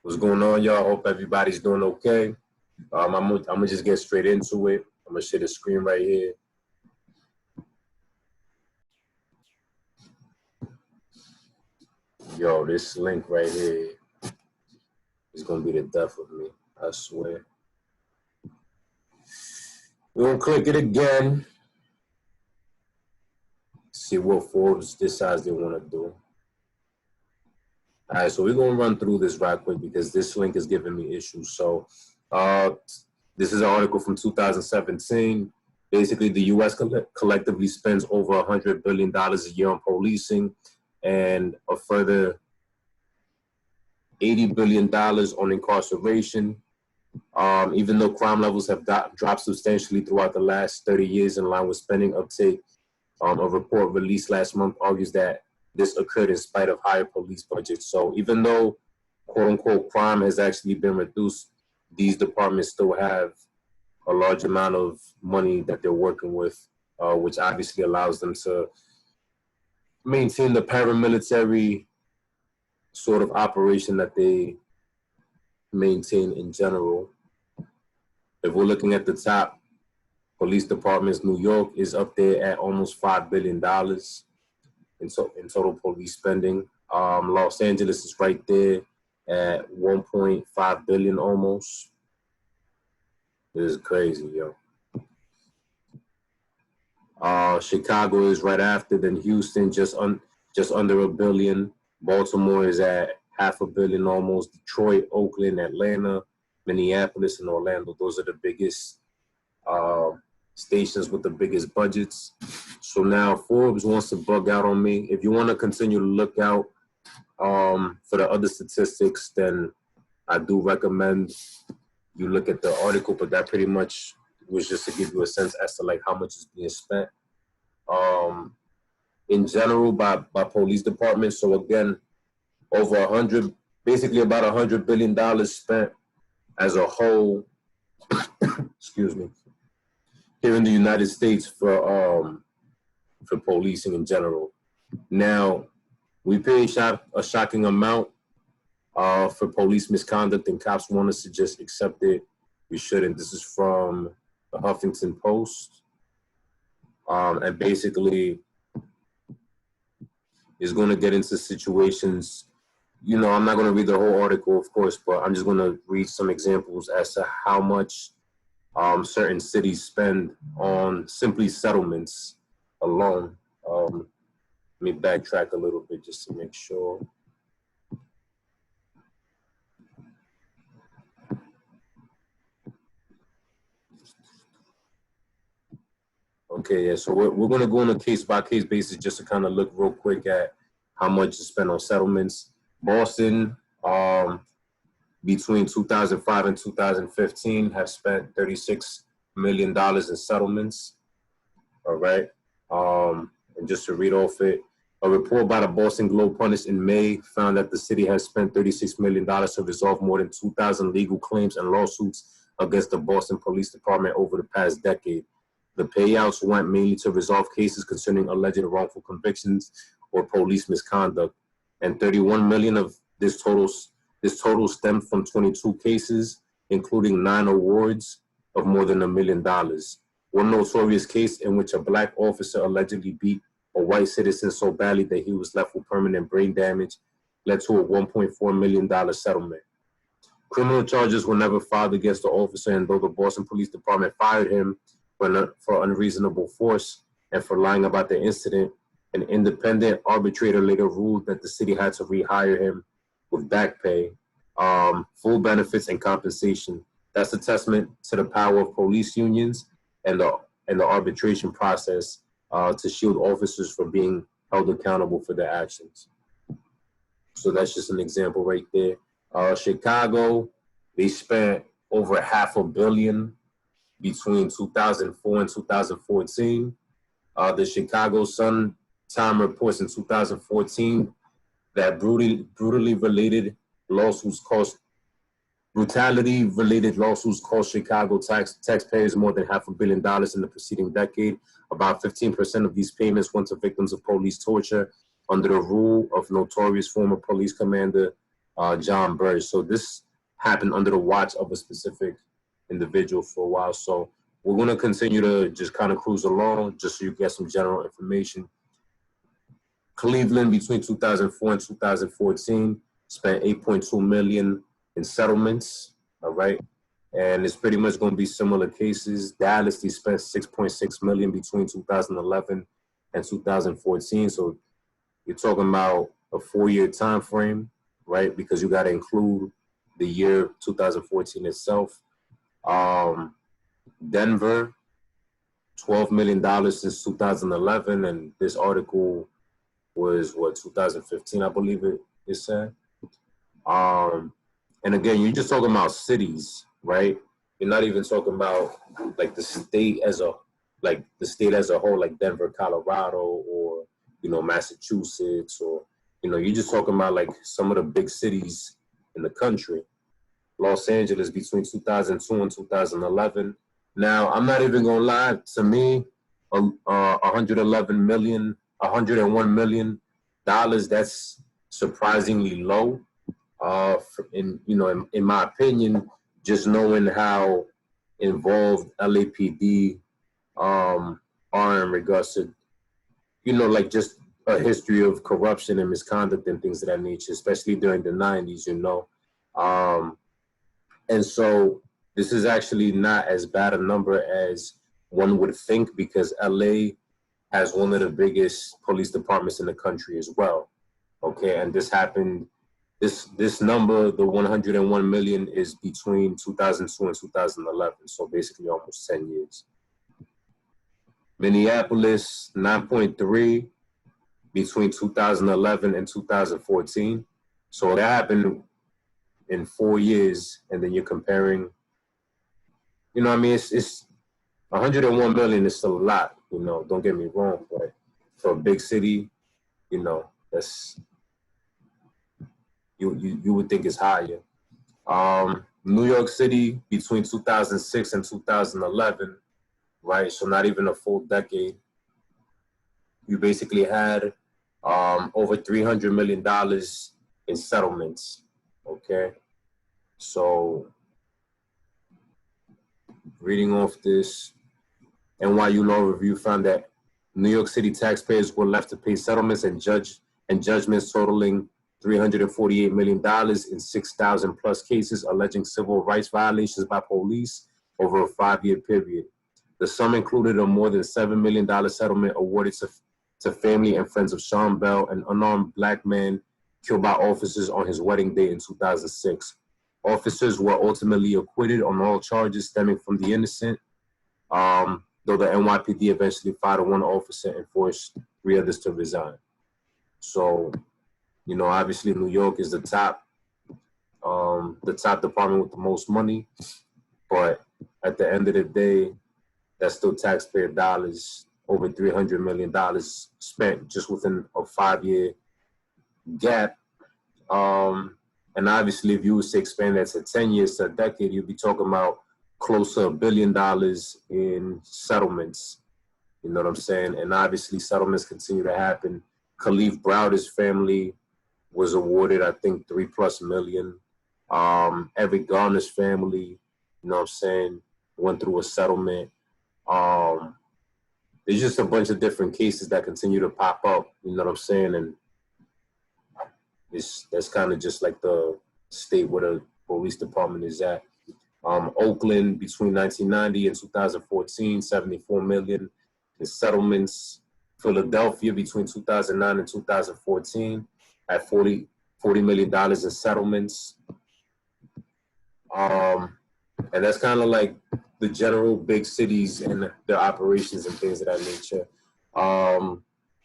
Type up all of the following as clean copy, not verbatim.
What's going on, y'all? Hope everybody's doing okay. I'm gonna just get straight into it. I'm gonna share the screen right here. Yo, this link right here is gonna be the death of me. I swear. We're gonna click it again. See what Forbes decides they want to do. All right, so we're gonna run through this right quick because this link is giving me issues. So, this is an article from 2017. Basically, the U.S. collectively spends over $100 billion a year on policing, and a further $80 billion on incarceration. Even though crime levels have dropped substantially throughout the last 30 years in line with spending uptake, a report released last month argues that this occurred in spite of higher police budgets. So even though, quote unquote, crime has actually been reduced, these departments still have a large amount of money that they're working with, which obviously allows them to maintain the paramilitary sort of operation that they maintain in general. If we're looking at the top police departments, New York is up there at almost $5 billion in total police spending. Los Angeles is right there at 1.5 billion almost. This is crazy, yo. Chicago is right after, then Houston just under $1 billion. Baltimore is at $500 million almost. Detroit, Oakland, Atlanta, Minneapolis, and Orlando. Those are the biggest stations with the biggest budgets. So now Forbes wants to bug out on me. If you want to continue to look out for the other statistics, then I do recommend you look at the article, but that pretty much was just to give you a sense as to like how much is being spent in general by police departments. So again, over basically about $100 billion spent as a whole, excuse me, here in the United States for policing in general. Now, we pay a shocking amount for police misconduct, and cops want us to just accept it. We shouldn't. This is from the Huffington Post. And basically, is going to get into situations. You know, I'm not going to read the whole article, of course, but I'm just going to read some examples as to how much certain cities spend on simply settlements alone. Let me backtrack a little bit just to make sure. Okay, yeah, so we're going to go on a case-by-case basis just to kind of look real quick at how much is spent on settlements. Boston, between 2005 and 2015, have spent $36 million in settlements, all right? And just to read off it, a report by the Boston Globe published in May found that the city has spent $36 million to resolve more than 2,000 legal claims and lawsuits against the Boston Police Department over the past decade. The payouts went mainly to resolve cases concerning alleged wrongful convictions or police misconduct, and 31 million of this total stemmed from 22 cases, including 9 awards of more than $1 million. One notorious case in which a black officer allegedly beat a white citizen so badly that he was left with permanent brain damage led to a $1.4 million settlement. Criminal charges were never filed against the officer, and though the Boston Police Department fired him for unreasonable force and for lying about the incident, an independent arbitrator later ruled that the city had to rehire him with back pay, full benefits, and compensation. That's a testament to the power of police unions and the arbitration process to shield officers from being held accountable for their actions. So that's just an example right there. Chicago, they spent over $500 million between 2004 and 2014. The Chicago Sun-Times reports in 2014 that brutality-related lawsuits cost Chicago taxpayers more than $500 million in the preceding decade. About 15% of these payments went to victims of police torture under the rule of notorious former police commander John Burge. So this happened under the watch of a specific individual for a while. So we're going to continue to just kind of cruise along just so you get some general information. Cleveland between 2004 and 2014 spent $8.2 million in settlements, all right? And it's pretty much going to be similar cases. Dallas, they spent $6.6 million between 2011 and 2014. So you're talking about a 4-year time frame, right? Because you got to include the year 2014 itself. Denver, $12 million since 2011, and this article was, what, 2015, I believe it said. And again, you're just talking about cities, right? You're not even talking about like the state as a whole, like Denver, Colorado, or, you know, Massachusetts, or, you know, you're just talking about like some of the big cities in the country. Los Angeles between 2002 and 2011. Now, I'm not even gonna lie, to me, $101 million, that's surprisingly low. In my opinion, just knowing how involved LAPD are in regards to, you know, like just a history of corruption and misconduct and things of that nature, especially during the 90s, you know. And so this is actually not as bad a number as one would think, because LA has one of the biggest police departments in the country as well. Okay, and this happened, this number, the 101 million, is between 2002 and 2011, so basically almost 10 years. Minneapolis, 9.3 between 2011 and 2014. So that happened in 4 years, and then you're comparing, you know what I mean? It's 101 million is still a lot, you know, don't get me wrong, but for a big city, you know, that's, you would think it's higher. New York City between 2006 and 2011, right? So not even a full decade. You basically had over $300 million in settlements, okay? So reading off this, NYU Law Review found that New York City taxpayers were left to pay settlements and judgments totaling $348 million in 6,000 plus cases alleging civil rights violations by police over a 5-year period. The sum included a more than $7 million settlement awarded to family and friends of Sean Bell, an unarmed black man killed by officers on his wedding day in 2006. Officers were ultimately acquitted on all charges stemming from the innocent, though the NYPD eventually fired one officer and forced 3 others to resign. So, you know, obviously New York is the top department with the most money, but at the end of the day, that's still taxpayer dollars, over $300 million spent just within a 5-year gap. And obviously, if you was to expand that to 10 years to a decade, you'd be talking about close to $1 billion in settlements. You know what I'm saying? And obviously, settlements continue to happen. Khalif Browder's family was awarded, I think, $3+ million. Eric Garner's family, you know what I'm saying, went through a settlement. There's just a bunch of different cases that continue to pop up, you know what I'm saying? And that's kind of just like the state where the police department is at. Oakland, between 1990 and 2014, $74 million in settlements. Philadelphia, between 2009 and 2014, at $40 million in settlements. And that's kind of like the general big cities and their operations and things of that nature.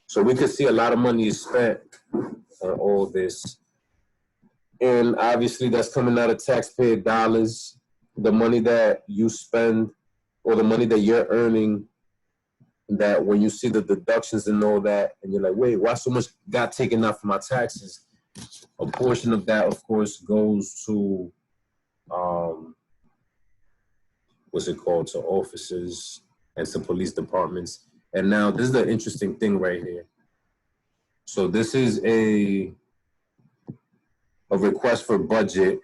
So we could see a lot of money is spent on all this. And obviously that's coming out of taxpayer dollars. The money that you spend, or the money that you're earning, that when you see the deductions and all that, and you're like, wait, why so much got taken out for my taxes? A portion of that, of course, goes to, to officers and to police departments. And now this is the interesting thing right here. So this is a request for budget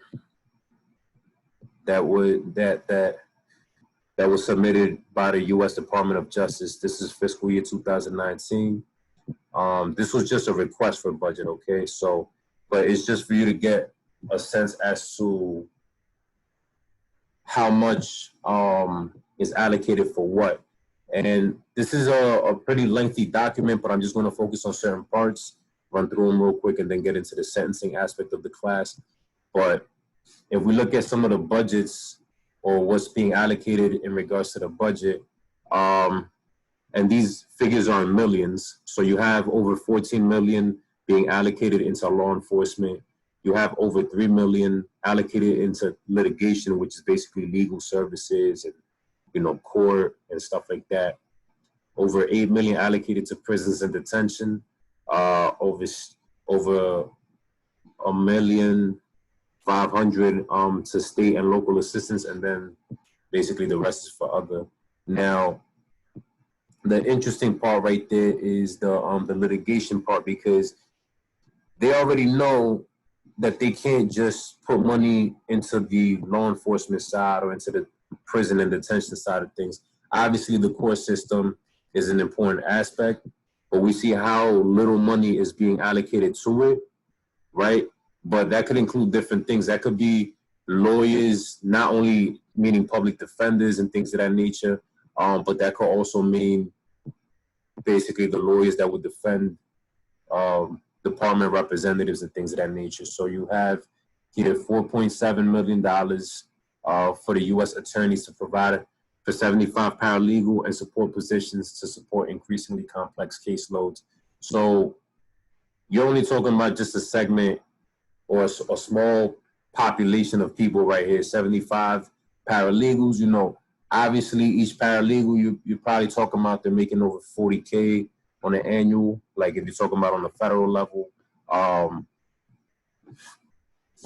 that was submitted by the U.S. Department of Justice. This is fiscal year 2019. This was just a request for budget, okay? So, but it's just for you to get a sense as to how much is allocated for what. And this is a pretty lengthy document, but I'm just going to focus on certain parts, run through them real quick, and then get into the sentencing aspect of the class. But if we look at some of the budgets or what's being allocated in regards to the budget, and these figures are in millions. So you have over 14 million being allocated into law enforcement. You have over 3 million allocated into litigation, which is basically legal services and, you know, court and stuff like that. Over 8 million allocated to prisons and detention. Over 1,500,000 to state and local assistance, and then basically the rest is for other. Now, the interesting part right there is the litigation part, because they already know that they can't just put money into the law enforcement side or into the prison and detention side of things. Obviously, the court system is an important aspect, but we see how little money is being allocated to it, right? But that could include different things. That could be lawyers, not only meaning public defenders and things of that nature, but that could also mean basically the lawyers that would defend department representatives and things of that nature. So you have here $4.7 million for the U.S. attorneys to provide for 75 paralegal and support positions to support increasingly complex caseloads. So you're only talking about just a segment or a small population of people right here, 75 paralegals. You know, obviously each paralegal, you're probably talking about they're making over 40K on an annual, like if you're talking about on the federal level. But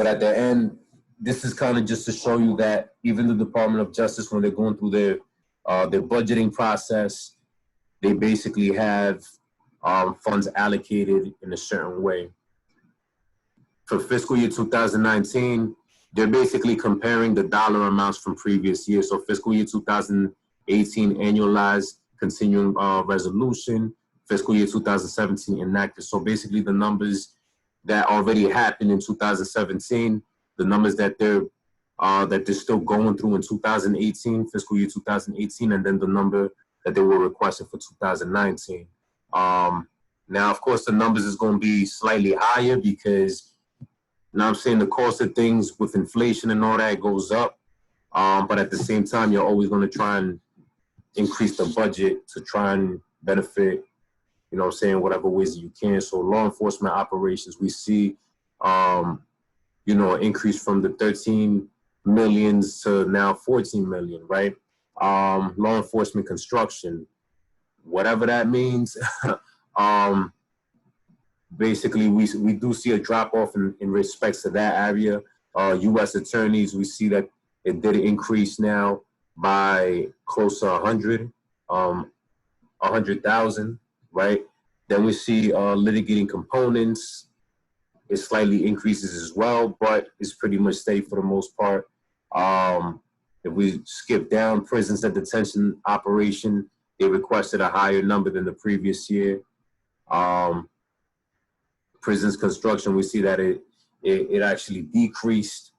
at the end, this is kind of just to show you that even the Department of Justice, when they're going through their budgeting process, they basically have funds allocated in a certain way. For fiscal year 2019, they're basically comparing the dollar amounts from previous years. So fiscal year 2018 annualized continuing resolution, fiscal year 2017 enacted. So basically the numbers that already happened in 2017, the numbers that they're still going through in 2018, fiscal year 2018, and then the number that they were requesting for 2019. Now, of course, the numbers is going to be slightly higher because, now I'm saying, the cost of things with inflation and all that goes up. But at the same time, you're always going to try and increase the budget to try and benefit, you know what I'm saying, whatever ways you can. So law enforcement operations, we see, you know, an increase from the 13 millions to now 14 million, right? Law enforcement construction, whatever that means. Basically, we do see a drop off in respects to that area. U.S. attorneys, we see that it did increase now by close to 100,000, right? Then we see litigating components. It slightly increases as well, but it's pretty much steady for the most part. If we skip down, prisons and detention operation, they requested a higher number than the previous year. Prisons construction, we see that it actually decreased.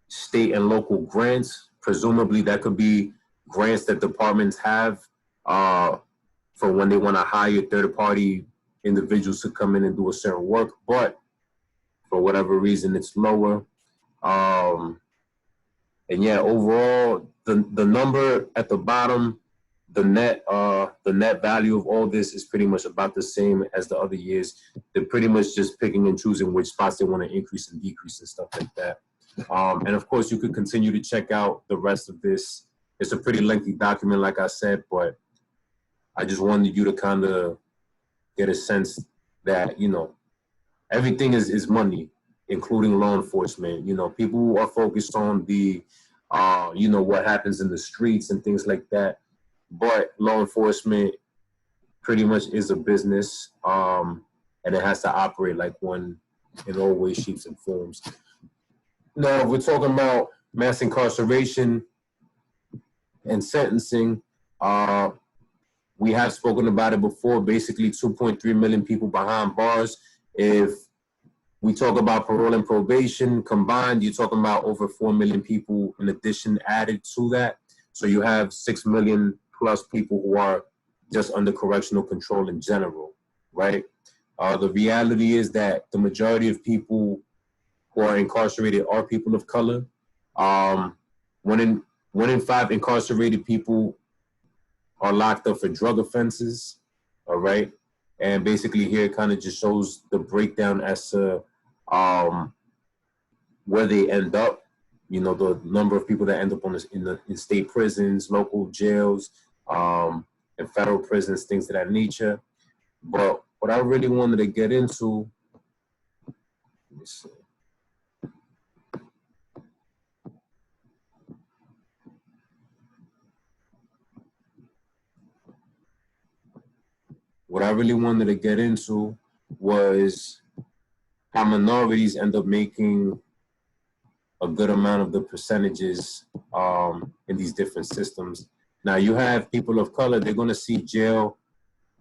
State and local grants, presumably that could be grants that departments have for when they want to hire third-party individuals to come in and do a certain work, but for whatever reason, it's lower. And yeah, overall, the number at the bottom, the net value of all this is pretty much about the same as the other years. They're pretty much just picking and choosing which spots they want to increase and decrease and stuff like that. And of course, you could continue to check out the rest of this. It's a pretty lengthy document, like I said, but I just wanted you to kind of get a sense that, you know, everything is money, including law enforcement. You know, people are focused on the, you know, what happens in the streets and things like that. But law enforcement pretty much is a business. and it has to operate like one in all ways, shapes, and forms. Now, if we're talking about mass incarceration and sentencing, we have spoken about it before, basically 2.3 million people behind bars. If we talk about parole and probation combined, you're talking about over 4 million people in addition added to that. So you have 6 million plus people who are just under correctional control in general, right? The reality is that the majority of people who are incarcerated are people of color. One in 5 incarcerated people are locked up for drug offenses, all right? And basically here it kind of just shows the breakdown as to where they end up, you know, the number of people that end up in state prisons, local jails, and federal prisons, things of that nature. But what I really wanted to get into, let me see. What I really wanted to get into was how minorities end up making a good amount of the percentages in these different systems. Now, you have people of color, they're going to see jail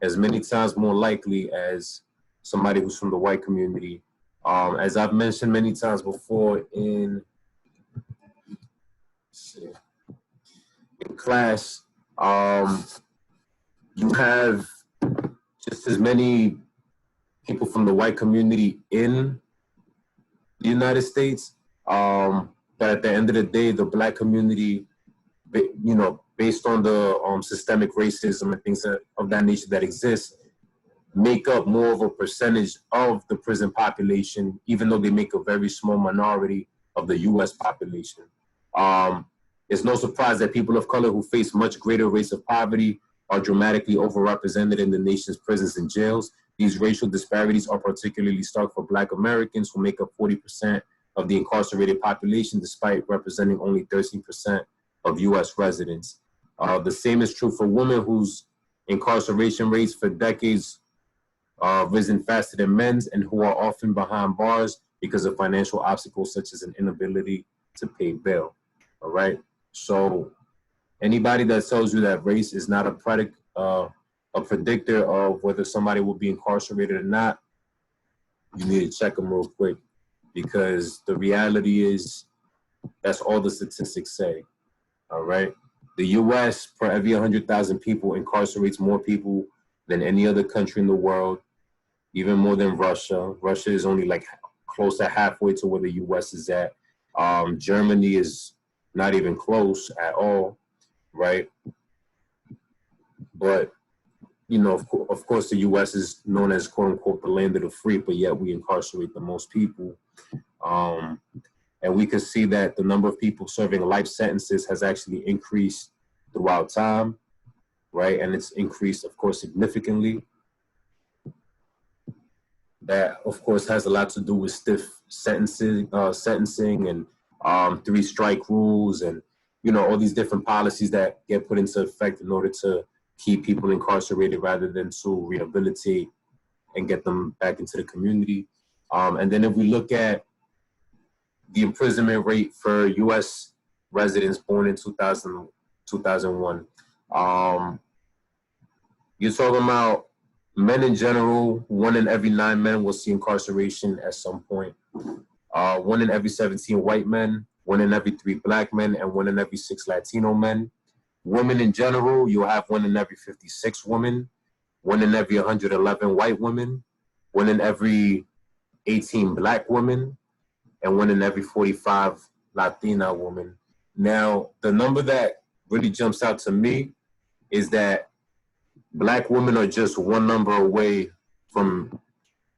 as many times more likely as somebody who's from the white community. As I've mentioned many times before in class, you have just as many people from the white community in the United States, but at the end of the day, the black community, you know, based on the systemic racism and things of that nature that exist, make up more of a percentage of the prison population, even though they make a very small minority of the U.S. population. It's no surprise that people of color who face much greater rates of poverty are dramatically overrepresented in the nation's prisons and jails. These racial disparities are particularly stark for Black Americans, who make up 40% of the incarcerated population, despite representing only 13% of U.S. residents. The same is true for women whose incarceration rates for decades risen faster than men's, and who are often behind bars because of financial obstacles such as an inability to pay bail. All right. So anybody that tells you that race is not a predictor of whether somebody will be incarcerated or not, you need to check them real quick, because the reality is that's all the statistics say. All right. The U.S. per every 100,000 people incarcerates more people than any other country in the world, even more than Russia. Russia is only like close to halfway to where the U.S. is at. Germany is not even close at all, right? But, you know, of course, the U.S. is known as, quote unquote, the land of the free, but yet we incarcerate the most people. And we can see that the number of people serving life sentences has actually increased throughout time, right? And it's increased, of course, significantly. That, of course, has a lot to do with stiff sentencing and 3-strike rules, and, you know, all these different policies that get put into effect in order to keep people incarcerated rather than to rehabilitate and get them back into the community. And then if we look at the imprisonment rate for U.S. residents born in 2001, you're talking about men in general. 1 in every 9 men will see incarceration at some point. 1 in every 17 white men, 1 in every 3 Black men, and 1 in every 6 Latino men. Women in general, you'll have 1 in every 56 women, 1 in every 111 white women, 1 in every 18 Black women, and 1 in every 45 Latina women. Now, the number that really jumps out to me is that Black women are just one number away from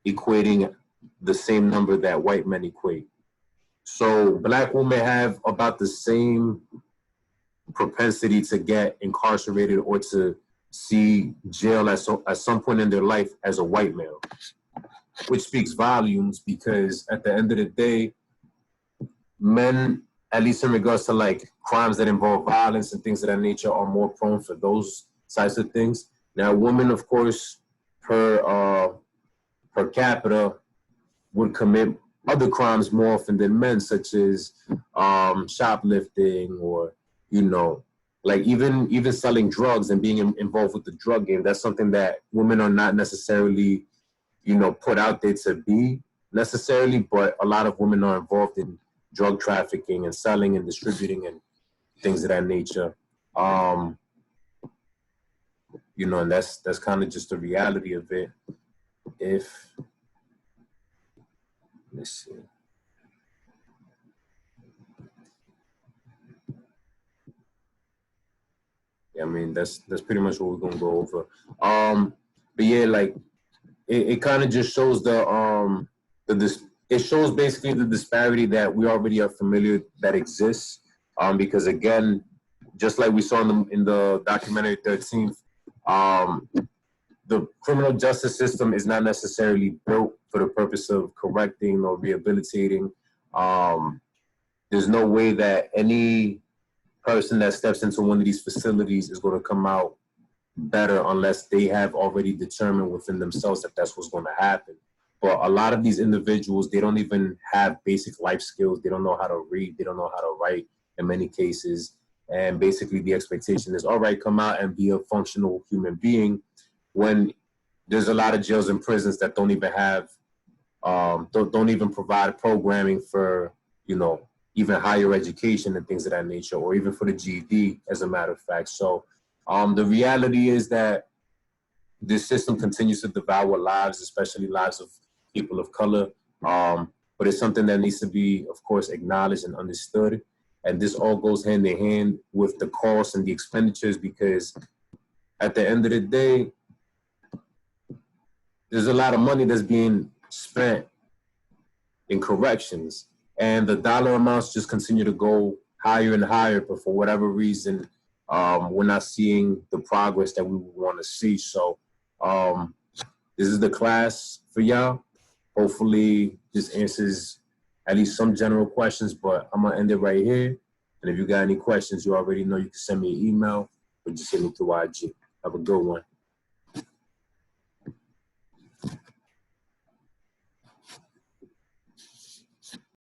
equating the same number that white men equate. So Black women have about the same propensity to get incarcerated or to see jail at some point in their life as a white male, which speaks volumes, because at the end of the day, men, at least in regards to like crimes that involve violence and things of that nature, are more prone for those types of things. Now, women, of course, per per capita would commit other crimes more often than men, such as shoplifting, or, you know, like even selling drugs and being involved with the drug game. That's something that women are not necessarily, you know, put out there to be necessarily, but a lot of women are involved in drug trafficking and selling and distributing and things of that nature. You know, and that's kind of just the reality of it. Let's see. Yeah, I mean, that's pretty much what we're gonna go over. But yeah, like it kind of just shows it shows basically the disparity that we already are familiar that exists. Because again, just like we saw in the documentary 13th, the criminal justice system is not necessarily built for the purpose of correcting or rehabilitating. There's no way that any person that steps into one of these facilities is going to come out better unless they have already determined within themselves that that's what's going to happen. But a lot of these individuals, they don't even have basic life skills. They don't know how to read. They don't know how to write in many cases. And basically the expectation is, all right, come out and be a functional human being, when there's a lot of jails and prisons that don't even have, don't even provide programming for, you know, even higher education and things of that nature, or even for the GED, as a matter of fact. So the reality is that this system continues to devour lives, especially lives of people of color. But it's something that needs to be, of course, acknowledged and understood. And this all goes hand in hand with the costs and the expenditures, because at the end of the day, there's a lot of money that's being spent in corrections, and the dollar amounts just continue to go higher and higher. But for whatever reason, we're not seeing the progress that we want to see. So this is the class for y'all. Hopefully this answers at least some general questions, but I'm going to end it right here. And if you got any questions, you already know you can send me an email or just hit me through IG. Have a good one.